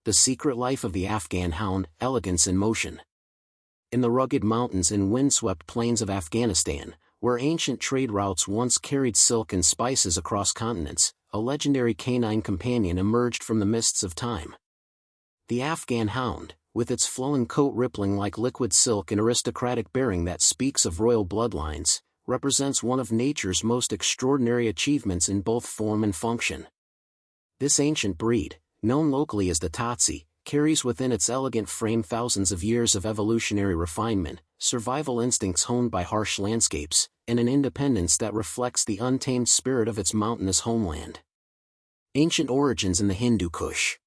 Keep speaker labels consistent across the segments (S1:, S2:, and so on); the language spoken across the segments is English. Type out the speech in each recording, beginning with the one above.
S1: The secret life of the Afghan Hound, elegance in motion. In the rugged mountains and windswept plains of Afghanistan, where ancient trade routes once carried silk and spices across continents, a legendary canine companion emerged from the mists of time. The Afghan Hound, with its flowing coat rippling like liquid silk and aristocratic bearing that speaks of royal bloodlines, represents one of nature's most extraordinary achievements in both form and function. This ancient breed, known locally as the Tatsi, carries within its elegant frame thousands of years of evolutionary refinement, survival instincts honed by harsh landscapes, and an independence that reflects the untamed spirit of its mountainous homeland. Ancient origins in the Hindu Kush.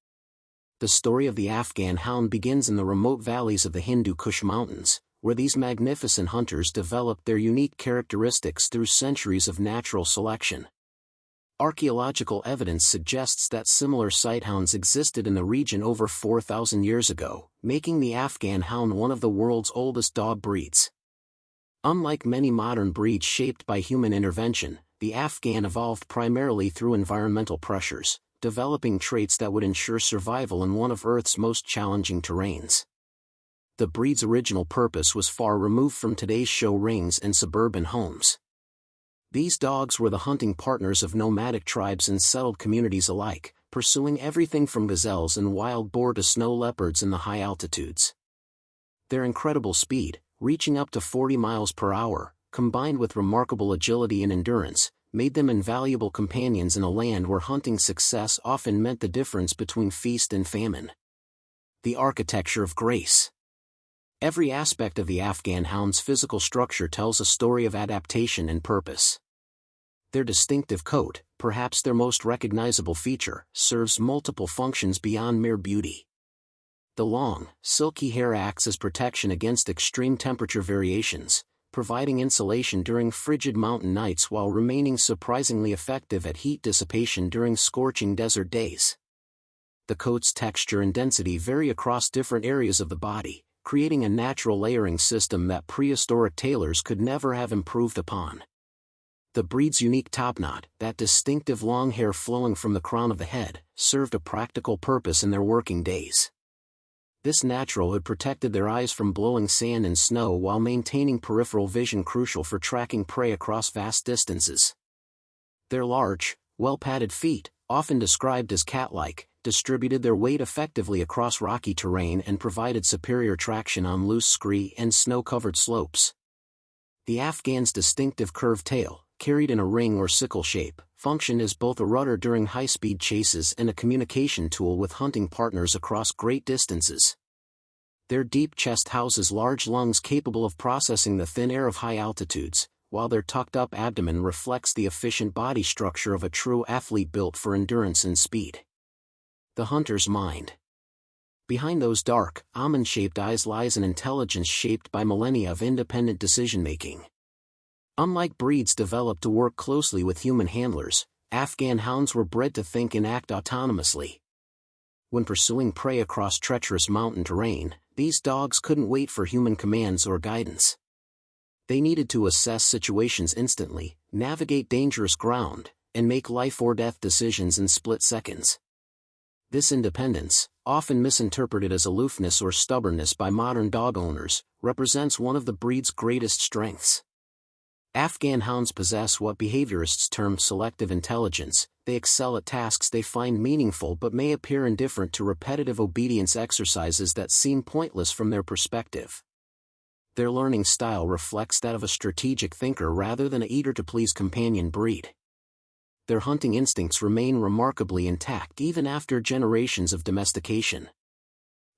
S1: The story of the Afghan Hound begins in the remote valleys of the Hindu Kush Mountains, where these magnificent hunters developed their unique characteristics through centuries of natural selection. Archaeological evidence suggests that similar sighthounds existed in the region over 4,000 years ago, making the Afghan Hound one of the world's oldest dog breeds. Unlike many modern breeds shaped by human intervention, the Afghan evolved primarily through environmental pressures, developing traits that would ensure survival in one of Earth's most challenging terrains. The breed's original purpose was far removed from today's show rings and suburban homes. These dogs were the hunting partners of nomadic tribes and settled communities alike, pursuing everything from gazelles and wild boar to snow leopards in the high altitudes. Their incredible speed, reaching up to 40 miles per hour, combined with remarkable agility and endurance, made them invaluable companions in a land where hunting success often meant the difference between feast and famine. The architecture of grace. Every aspect of the Afghan Hound's physical structure tells a story of adaptation and purpose. Their distinctive coat, perhaps their most recognizable feature, serves multiple functions beyond mere beauty. The long, silky hair acts as protection against extreme temperature variations, providing insulation during frigid mountain nights while remaining surprisingly effective at heat dissipation during scorching desert days. The coat's texture and density vary across different areas of the body, creating a natural layering system that prehistoric tailors could never have improved upon. The breed's unique topknot, that distinctive long hair flowing from the crown of the head, served a practical purpose in their working days. This natural hood protected their eyes from blowing sand and snow while maintaining peripheral vision crucial for tracking prey across vast distances. Their large, well-padded feet, often described as cat-like, distributed their weight effectively across rocky terrain and provided superior traction on loose scree and snow-covered slopes. The Afghan's distinctive curved tail, carried in a ring or sickle shape, functioned as both a rudder during high-speed chases and a communication tool with hunting partners across great distances. Their deep chest houses large lungs capable of processing the thin air of high altitudes, while their tucked-up abdomen reflects the efficient body structure of a true athlete built for endurance and speed. The hunter's mind. Behind those dark, almond-shaped eyes lies an intelligence shaped by millennia of independent decision-making. Unlike breeds developed to work closely with human handlers, Afghan Hounds were bred to think and act autonomously. When pursuing prey across treacherous mountain terrain, these dogs couldn't wait for human commands or guidance. They needed to assess situations instantly, navigate dangerous ground, and make life-or-death decisions in split seconds. This independence, often misinterpreted as aloofness or stubbornness by modern dog owners, represents one of the breed's greatest strengths. Afghan Hounds possess what behaviorists term selective intelligence. They excel at tasks they find meaningful but may appear indifferent to repetitive obedience exercises that seem pointless from their perspective. Their learning style reflects that of a strategic thinker rather than an eager-to-please companion breed. Their hunting instincts remain remarkably intact even after generations of domestication.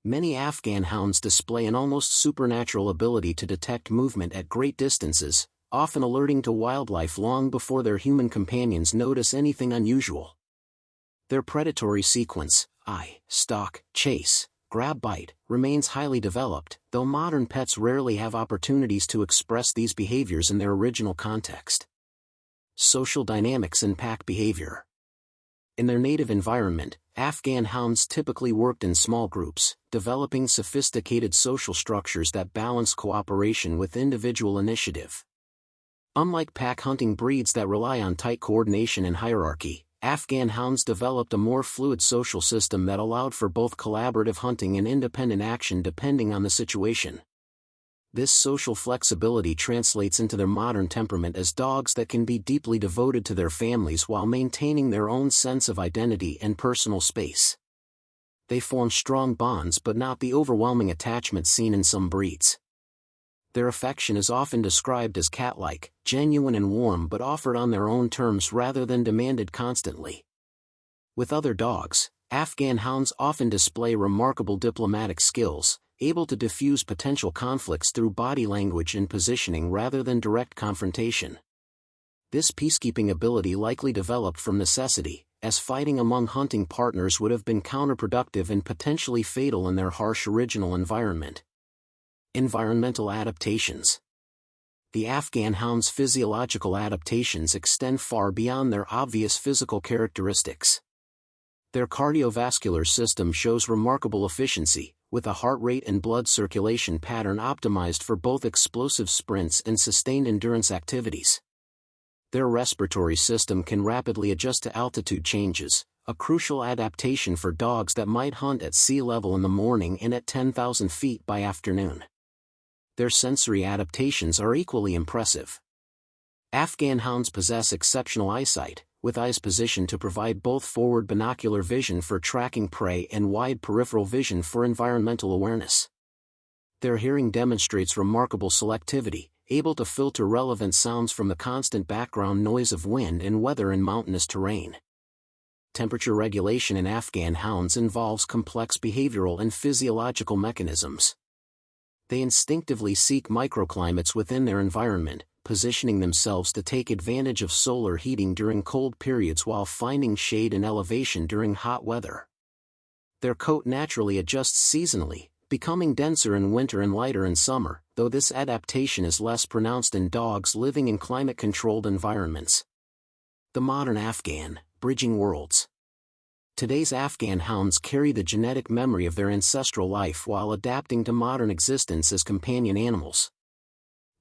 S1: Many Afghan Hounds display an almost supernatural ability to detect movement at great distances, often alerting to wildlife long before their human companions notice anything unusual. Their predatory sequence, eye, stalk, chase, grab, bite, remains highly developed, though modern pets rarely have opportunities to express these behaviors in their original context. Social dynamics and pack behavior. In their native environment, Afghan Hounds typically worked in small groups, developing sophisticated social structures that balance cooperation with individual initiative. Unlike pack hunting breeds that rely on tight coordination and hierarchy, Afghan hounds developed a more fluid social system that allowed for both collaborative hunting and independent action depending on the situation. This social flexibility translates into their modern temperament as dogs that can be deeply devoted to their families while maintaining their own sense of identity and personal space. They form strong bonds but not the overwhelming attachment seen in some breeds. Their affection is often described as cat-like, genuine and warm but offered on their own terms rather than demanded constantly. With other dogs, Afghan hounds often display remarkable diplomatic skills, able to diffuse potential conflicts through body language and positioning rather than direct confrontation. This peacekeeping ability likely developed from necessity, as fighting among hunting partners would have been counterproductive and potentially fatal in their harsh original environment. Environmental adaptations. The Afghan hound's physiological adaptations extend far beyond their obvious physical characteristics. Their cardiovascular system shows remarkable efficiency, with a heart rate and blood circulation pattern optimized for both explosive sprints and sustained endurance activities. Their respiratory system can rapidly adjust to altitude changes, a crucial adaptation for dogs that might hunt at sea level in the morning and at 10,000 feet by afternoon. Their sensory adaptations are equally impressive. Afghan hounds possess exceptional eyesight, with eyes positioned to provide both forward binocular vision for tracking prey and wide peripheral vision for environmental awareness. Their hearing demonstrates remarkable selectivity, able to filter relevant sounds from the constant background noise of wind and weather in mountainous terrain. Temperature regulation in Afghan hounds involves complex behavioral and physiological mechanisms. They instinctively seek microclimates within their environment, positioning themselves to take advantage of solar heating during cold periods while finding shade and elevation during hot weather. Their coat naturally adjusts seasonally, becoming denser in winter and lighter in summer, though this adaptation is less pronounced in dogs living in climate-controlled environments. The modern Afghan, bridging worlds. Today's Afghan hounds carry the genetic memory of their ancestral life while adapting to modern existence as companion animals.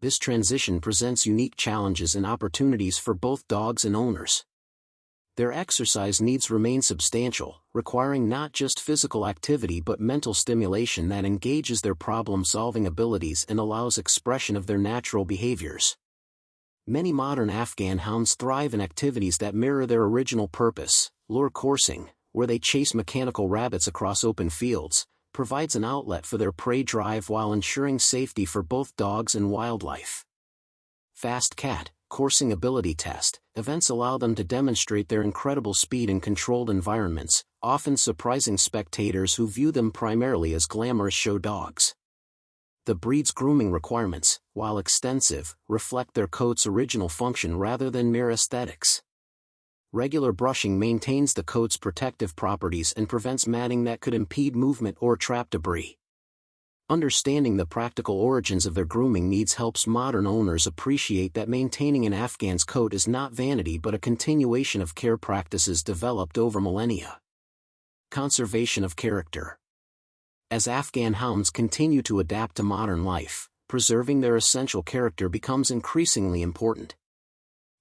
S1: This transition presents unique challenges and opportunities for both dogs and owners. Their exercise needs remain substantial, requiring not just physical activity but mental stimulation that engages their problem-solving abilities and allows expression of their natural behaviors. Many modern Afghan hounds thrive in activities that mirror their original purpose. Lure coursing, where they chase mechanical rabbits across open fields, provides an outlet for their prey drive while ensuring safety for both dogs and wildlife. Fast cat, coursing ability test, events allow them to demonstrate their incredible speed in controlled environments, often surprising spectators who view them primarily as glamorous show dogs. The breed's grooming requirements, while extensive, reflect their coat's original function rather than mere aesthetics. Regular brushing maintains the coat's protective properties and prevents matting that could impede movement or trap debris. Understanding the practical origins of their grooming needs helps modern owners appreciate that maintaining an Afghan's coat is not vanity but a continuation of care practices developed over millennia. Conservation of character. As Afghan hounds continue to adapt to modern life, preserving their essential character becomes increasingly important.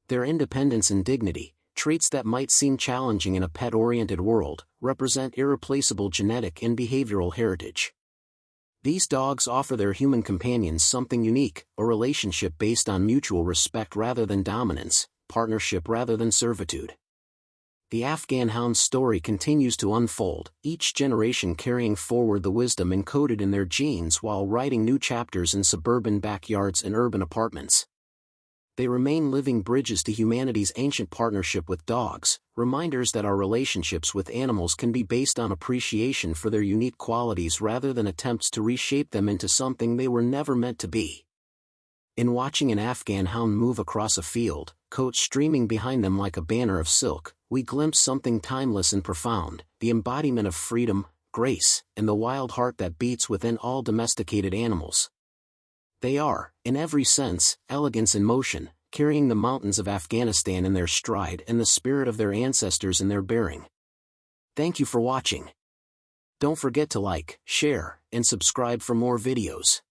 S1: Their independence and dignity, traits that might seem challenging in a pet-oriented world, represent irreplaceable genetic and behavioral heritage. These dogs offer their human companions something unique, a relationship based on mutual respect rather than dominance, partnership rather than servitude. The Afghan Hound's story continues to unfold, each generation carrying forward the wisdom encoded in their genes while writing new chapters in suburban backyards and urban apartments. They remain living bridges to humanity's ancient partnership with dogs, reminders that our relationships with animals can be based on appreciation for their unique qualities rather than attempts to reshape them into something they were never meant to be. In watching an Afghan hound move across a field, coat streaming behind them like a banner of silk, we glimpse something timeless and profound, the embodiment of freedom, grace, and the wild heart that beats within all domesticated animals. They are, in every sense, elegance in motion, carrying the mountains of Afghanistan in their stride and the spirit of their ancestors in their bearing. Thank you for watching. Don't forget to like, share, and subscribe for more videos.